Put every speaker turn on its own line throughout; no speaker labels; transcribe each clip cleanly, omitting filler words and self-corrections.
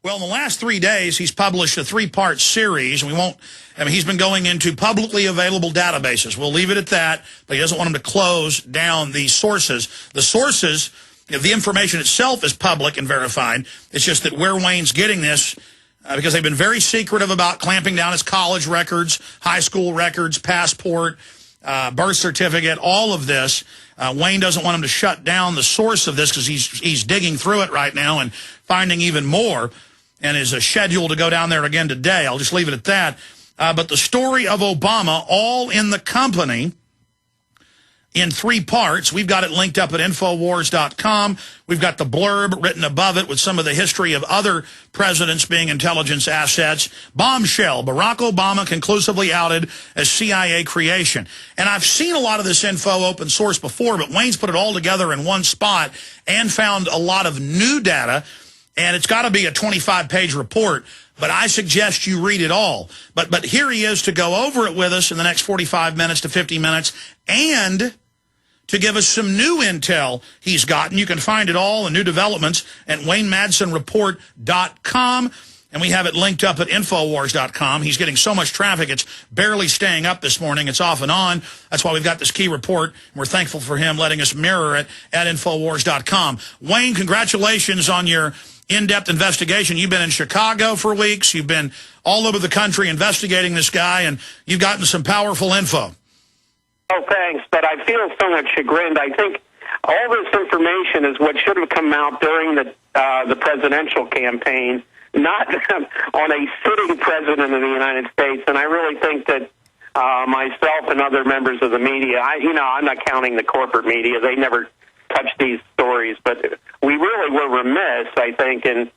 Well, in the last 3 days, he's published a 3-part series, and he's been going into publicly available databases. We'll leave it at that, but he doesn't want him to close down the sources. The sources, the information itself is public and verified. It's just that where Wayne's getting this, because they've been very secretive about clamping down his college records, high school records, passport, birth certificate, all of this. Wayne doesn't want him to shut down the source of this because he's digging through it right now and finding even more, and is scheduled to go down there again today. I'll just leave it at that. But the story of Obama, all in the company, in 3 parts. We've got it linked up at Infowars.com. We've got the blurb written above it with some of the history of other presidents being intelligence assets. Bombshell, Barack Obama conclusively outed as CIA creation. And I've seen a lot of this info open source before, but Wayne's put it all together in one spot and found a lot of new data. And it's got to be a 25-page report, but I suggest you read it all. But here he is to go over it with us in the next 45 minutes to 50 minutes and to give us some new intel he's gotten. You can find it all, the new developments, at WayneMadsenReport.com, and we have it linked up at Infowars.com. He's getting so much traffic, it's barely staying up this morning. It's off and on. That's why we've got this key report. We're thankful for him letting us mirror it at Infowars.com. Wayne, congratulations on your in-depth investigation. You've been in Chicago for weeks. You've been all over the country investigating this guy, and you've gotten some powerful info.
Oh, thanks, but I feel somewhat chagrined. I think all this information is what should have come out during the presidential campaign, not on a sitting president of the United States. And I really think that myself and other members of the media, I'm not counting the corporate media, they never touched these stories, but we really were remiss, I think, in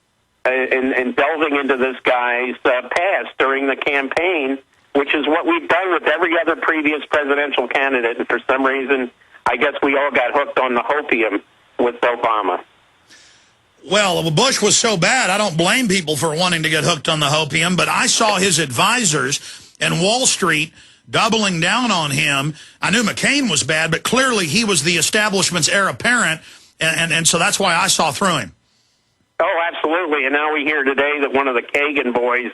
delving into this guy's past during the campaign, which is what we've done with every other previous presidential candidate. And for some reason, I guess we all got hooked on the hopium with Obama.
Well, Bush was so bad, I don't blame people for wanting to get hooked on the hopium, but I saw his advisors and Wall Street doubling down on him. I knew McCain was bad, but clearly he was the establishment's heir apparent, and so that's why I saw through him.
Oh, absolutely. And now we hear today that one of the Kagan boys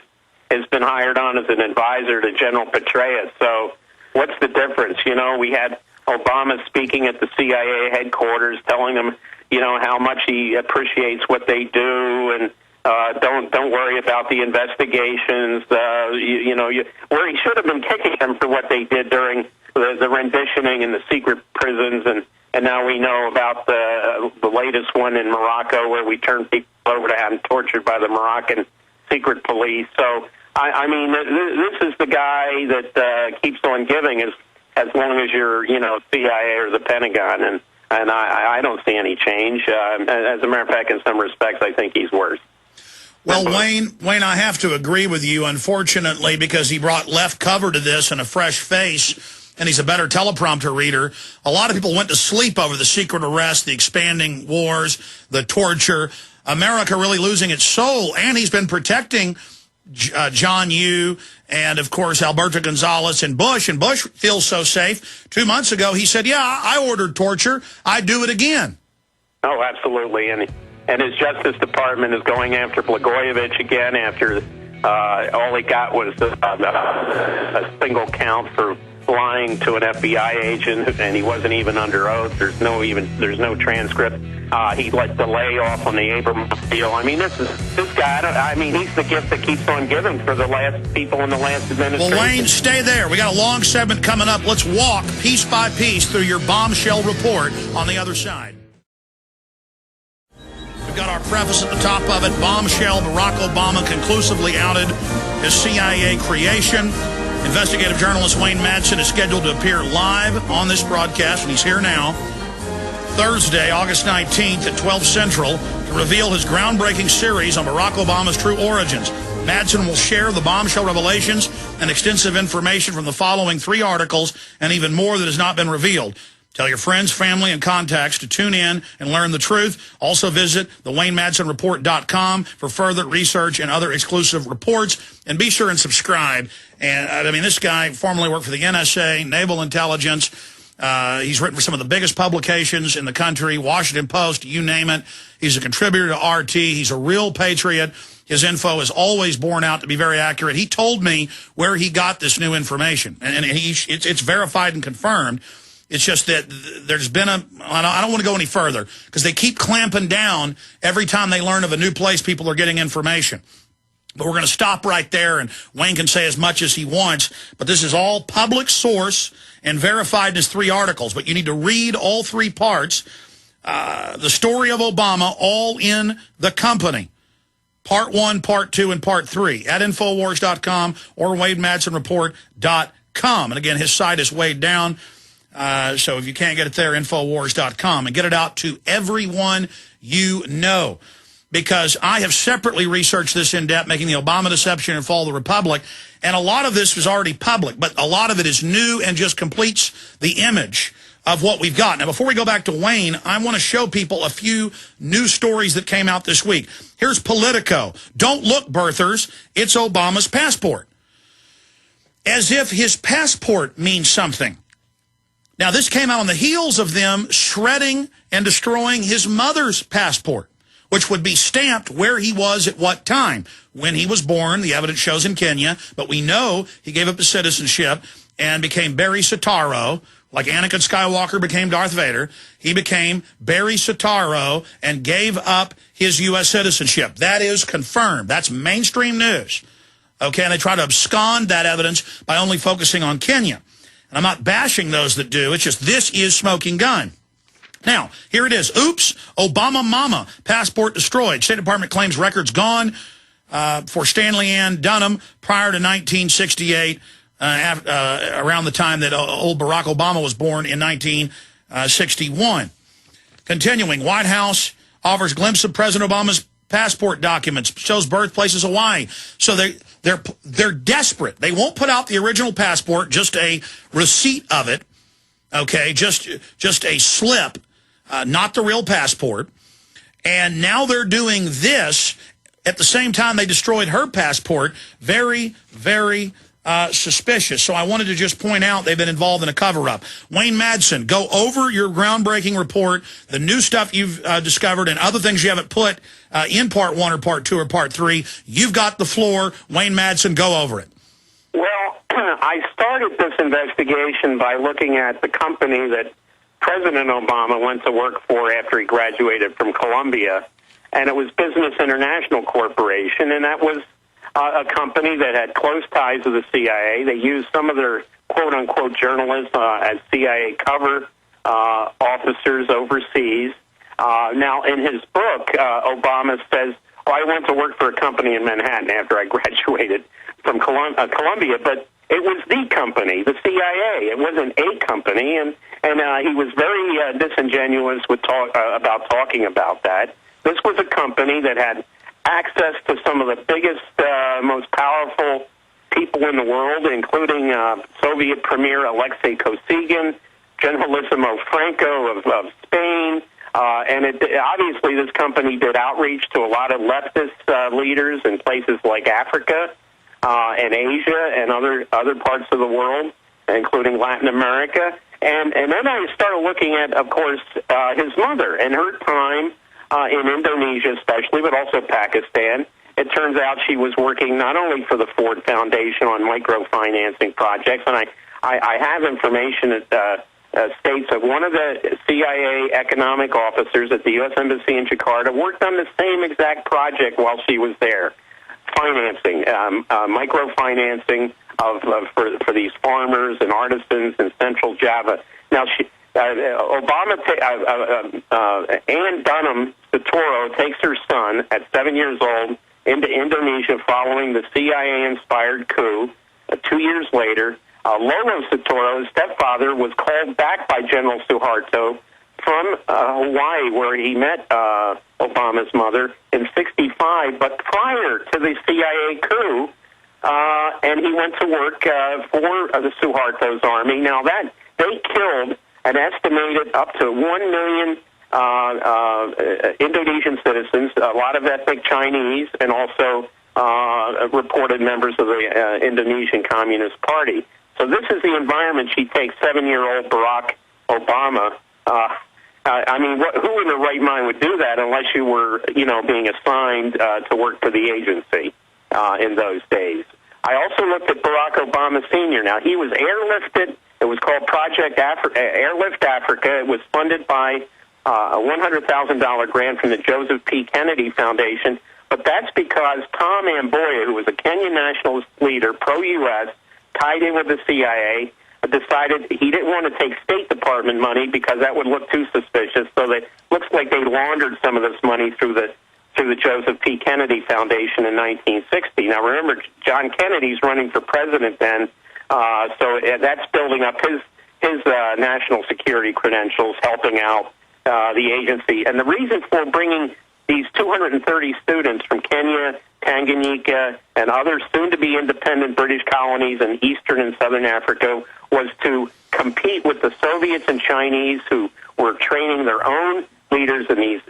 has been hired on as an advisor to General Petraeus. So what's the difference? We had Obama speaking at the CIA headquarters telling them, how much he appreciates what they do and don't worry about the investigations. Where he should have been kicking them for what they did during the renditioning in the secret prisons, and now we know about the latest one in Morocco where we turned people over to have them tortured by the Moroccan secret police. So I mean, this is the guy that keeps on giving as long as you're CIA or the Pentagon, and I don't see any change. As a matter of fact, in some respects, I think he's worse.
Well, Wayne, I have to agree with you, unfortunately, because he brought left cover to this and a fresh face, and he's a better teleprompter reader. A lot of people went to sleep over the secret arrest, the expanding wars, the torture, America really losing its soul, and he's been protecting John Yoo and, of course, Alberto Gonzales and Bush feels so safe. 2 months ago, he said, yeah, I ordered torture. I'd do it again.
Oh, absolutely. And his Justice Department is going after Blagojevich again after all he got was a single count for lying to an FBI agent, and he wasn't even under oath. There's no transcript. He let the layoff on the Abrams deal. I mean, this guy. He's the gift that keeps on giving for the last people in the last administration.
Well, Wayne, stay there. We got a long segment coming up. Let's walk piece by piece through your bombshell report on the other side. We've got our preface at the top of it. Bombshell, Barack Obama conclusively outed as CIA creation. Investigative journalist Wayne Madsen is scheduled to appear live on this broadcast, and he's here now, Thursday, August 19th at 12 Central, to reveal his groundbreaking series on Barack Obama's true origins. Madsen will share the bombshell revelations and extensive information from the following 3 articles and even more that has not been revealed. Tell your friends, family, and contacts to tune in and learn the truth. Also visit the WayneMadsenReport.com for further research and other exclusive reports. And be sure and subscribe. And, this guy formerly worked for the NSA, Naval Intelligence, He's written for some of the biggest publications in the country, Washington Post, you name it. He's a contributor to RT. He's a real patriot. His info is always borne out to be very accurate. He told me where he got this new information, and it's verified and confirmed. It's just that there's been I don't want to go any further, because they keep clamping down every time they learn of a new place people are getting information. But we're going to stop right there, and Wayne can say as much as he wants. But this is all public source and verified in his 3 articles. But you need to read all 3 parts. The story of Obama, all in the company. Part 1, Part 2, and Part 3 at Infowars.com or WadeMadsenReport.com. And again, his site is weighed down. So if you can't get it there, Infowars.com. And get it out to everyone you know. Because I have separately researched this in depth, making the Obama deception and fall of the Republic. And a lot of this was already public, but a lot of it is new and just completes the image of what we've got. Now, before we go back to Wayne, I want to show people a few new stories that came out this week. Here's Politico. Don't look, birthers. It's Obama's passport. As if his passport means something. Now, this came out on the heels of them shredding and destroying his mother's passport, which would be stamped where he was at what time. When he was born, the evidence shows in Kenya, but we know he gave up his citizenship and became Barry Soetoro, like Anakin Skywalker became Darth Vader. He became Barry Soetoro and gave up his U.S. citizenship. That is confirmed. That's mainstream news. Okay, and they try to abscond that evidence by only focusing on Kenya. And I'm not bashing those that do. It's just this is smoking gun. Now, here it is. Oops, Obama mama, passport destroyed. State Department claims records gone for Stanley Ann Dunham prior to 1968, around the time that old Barack Obama was born in 1961. Continuing, White House offers glimpse of President Obama's passport documents, shows birthplaces Hawaii. So they're desperate. They won't put out the original passport, just a receipt of it. Okay, just a slip. Not the real passport. And now they're doing this at the same time they destroyed her passport. Very, very suspicious. So I wanted to just point out they've been involved in a cover-up. Wayne Madsen, go over your groundbreaking report, the new stuff you've discovered, and other things you haven't put in Part 1 or Part 2 or Part 3. You've got the floor. Wayne Madsen, go over it.
Well, I started this investigation by looking at the company that President Obama went to work for after he graduated from Columbia, and it was Business International Corporation, and that was a company that had close ties to the CIA. They used some of their quote-unquote journalists as CIA cover officers overseas. Now, in his book, Obama says, I went to work for a company in Manhattan after I graduated from Columbia, but it was the company, the CIA. It wasn't a company, and he was very disingenuous with about talking about that. This was a company that had access to some of the biggest, most powerful people in the world, including Soviet Premier Alexei Kosygin, Generalissimo Franco of Spain, and obviously this company did outreach to a lot of leftist leaders in places like Africa and Asia and other parts of the world, including Latin America. And then I started looking at, of course, his mother and her time in Indonesia especially, but also Pakistan. It turns out she was working not only for the Ford Foundation on microfinancing projects, and I have information that states that one of the CIA economic officers at the U.S. Embassy in Jakarta worked on the same exact project while she was there, financing, microfinancing for these farmers and artisans in Central Java. Now, Ann Dunham Soetoro takes her son at 7 years old into Indonesia following the CIA-inspired coup. 2 years later, Lolo Soetoro, his stepfather, was called back by General Suharto from Hawaii, where he met Obama's mother in '65, but prior to the CIA coup, and he went to work for the Suharto's army. Now, that they killed an estimated up to 1 million Indonesian citizens, a lot of ethnic Chinese, and also reported members of the Indonesian Communist Party. So this is the environment she takes 7-year-old Barack Obama. I mean, who in their right mind would do that unless you were, being assigned to work for the agency in those days? I also looked at Barack Obama Sr. Now, he was airlifted. It was called Project Airlift Africa. It was funded by a $100,000 grant from the Joseph P. Kennedy Foundation. But that's because Tom Amboya, who was a Kenyan nationalist leader, pro-U.S., tied in with the CIA, decided he didn't want to take State Department money because that would look too suspicious. So that looks like they laundered some of this money through the Joseph P. Kennedy Foundation in 1960. Now, remember, John Kennedy's running for president then, so that's building up his national security credentials, helping out the agency. And the reason for bringing these 230 students from Kenya, Tanganyika, and other soon-to-be independent British colonies in Eastern and Southern Africa was to compete with the Soviets and Chinese, who were training their own leaders in these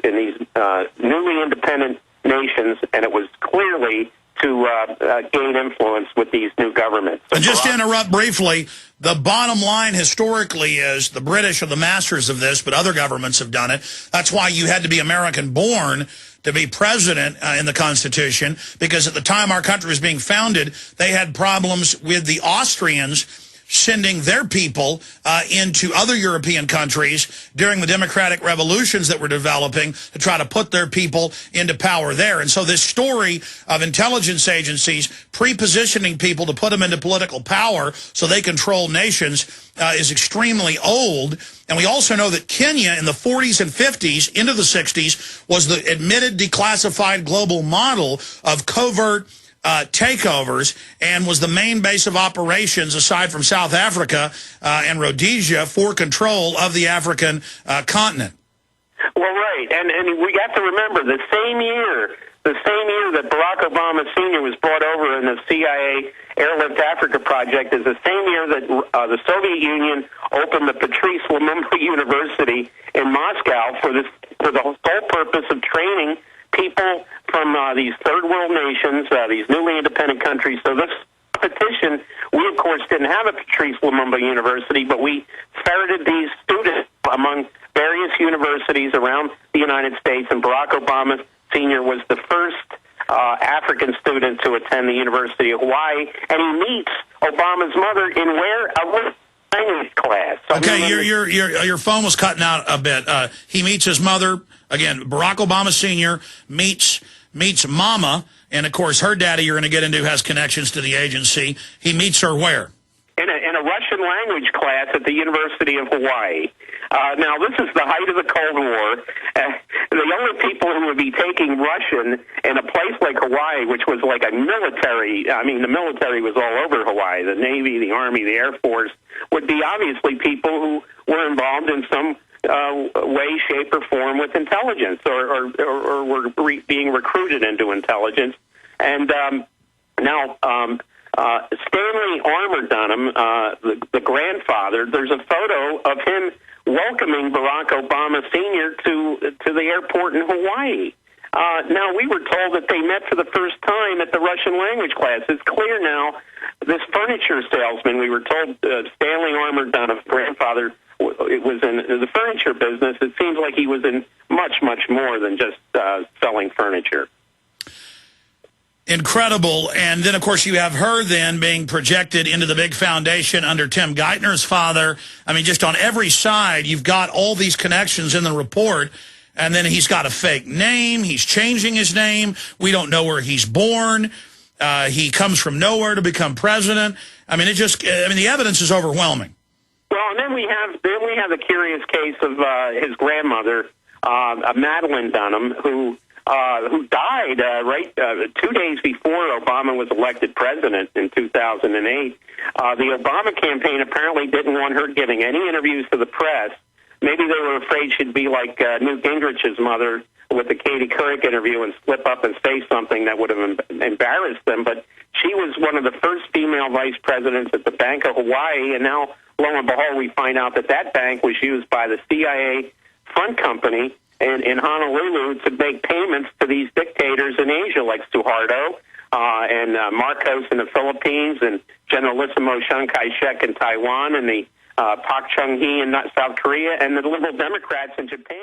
newly independent nations, and it was clearly to gain influence with these new governments. So
and just to interrupt briefly, the bottom line historically is the British are the masters of this, but other governments have done it. That's why you had to be American-born to be president in the Constitution, because at the time our country was being founded, they had problems with the Austrians sending their people into other European countries during the democratic revolutions that were developing to try to put their people into power there. And so this story of intelligence agencies pre-positioning people to put them into political power so they control nations is extremely old. And we also know that Kenya in the 40s and 50s into the 60s was the admitted declassified global model of covert takeovers, and was the main base of operations, aside from South Africa and Rhodesia, for control of the African continent.
Well, right, and we got to remember the same year that Barack Obama Sr. was brought over in the CIA Airlift Africa project is the same year that the Soviet Union opened the Patrice Lumumba University in Moscow for the sole purpose of training people from these third world nations, these newly independent countries. So this petition, we of course didn't have a Patrice Lumumba University, but we ferreted these students among various universities around the United States, and Barack Obama Sr. was the first African student to attend the University of Hawaii, and he meets Obama's mother in a language class. So
okay, your phone was cutting out a bit. He meets his mother. Again, Barack Obama Sr. meets Mama, and of course her daddy, you're going to get into, has connections to the agency. He meets her where?
In a Russian language class at the University of Hawaii. Now, this is the height of the Cold War. The only people who would be taking Russian in a place like Hawaii, which was like a military, the military was all over Hawaii, the Navy, the Army, the Air Force, would be obviously people who were involved in some way, shape, or form with intelligence, or were being recruited into intelligence. And now Stanley Armour Dunham, the grandfather, there's a photo of him welcoming Barack Obama Sr. to the airport in Hawaii. Now, we were told that they met for the first time at the Russian language class. It's clear now, this furniture salesman, we were told Stanley Armour Dunham's grandfather, it was in the furniture business. It seems like he was in much, much more than just selling furniture.
Incredible. And then, of course, you have her then being projected into the big foundation under Tim Geithner's father. I mean, just on every side, you've got all these connections in the report. And then he's got a fake name. He's changing his name. We don't know where he's born. He comes from nowhere to become president. I mean, the evidence is overwhelming.
Well, and then we have the curious case of his grandmother, Madeline Dunham, who died 2 days before Obama was elected president in 2008. The Obama campaign apparently didn't want her giving any interviews to the press. Maybe they were afraid she'd be like Newt Gingrich's mother with the Katie Couric interview and slip up and say something that would have embarrassed them. But she was one of the first female vice presidents at the Bank of Hawaii, and now, lo and behold, we find out that bank was used by the CIA front company in Honolulu to make payments to these dictators in Asia, like Suharto and Marcos in the Philippines, and Generalissimo Chiang Kai-shek in Taiwan, and the Park Chung-hee in South Korea, and the liberal Democrats in Japan.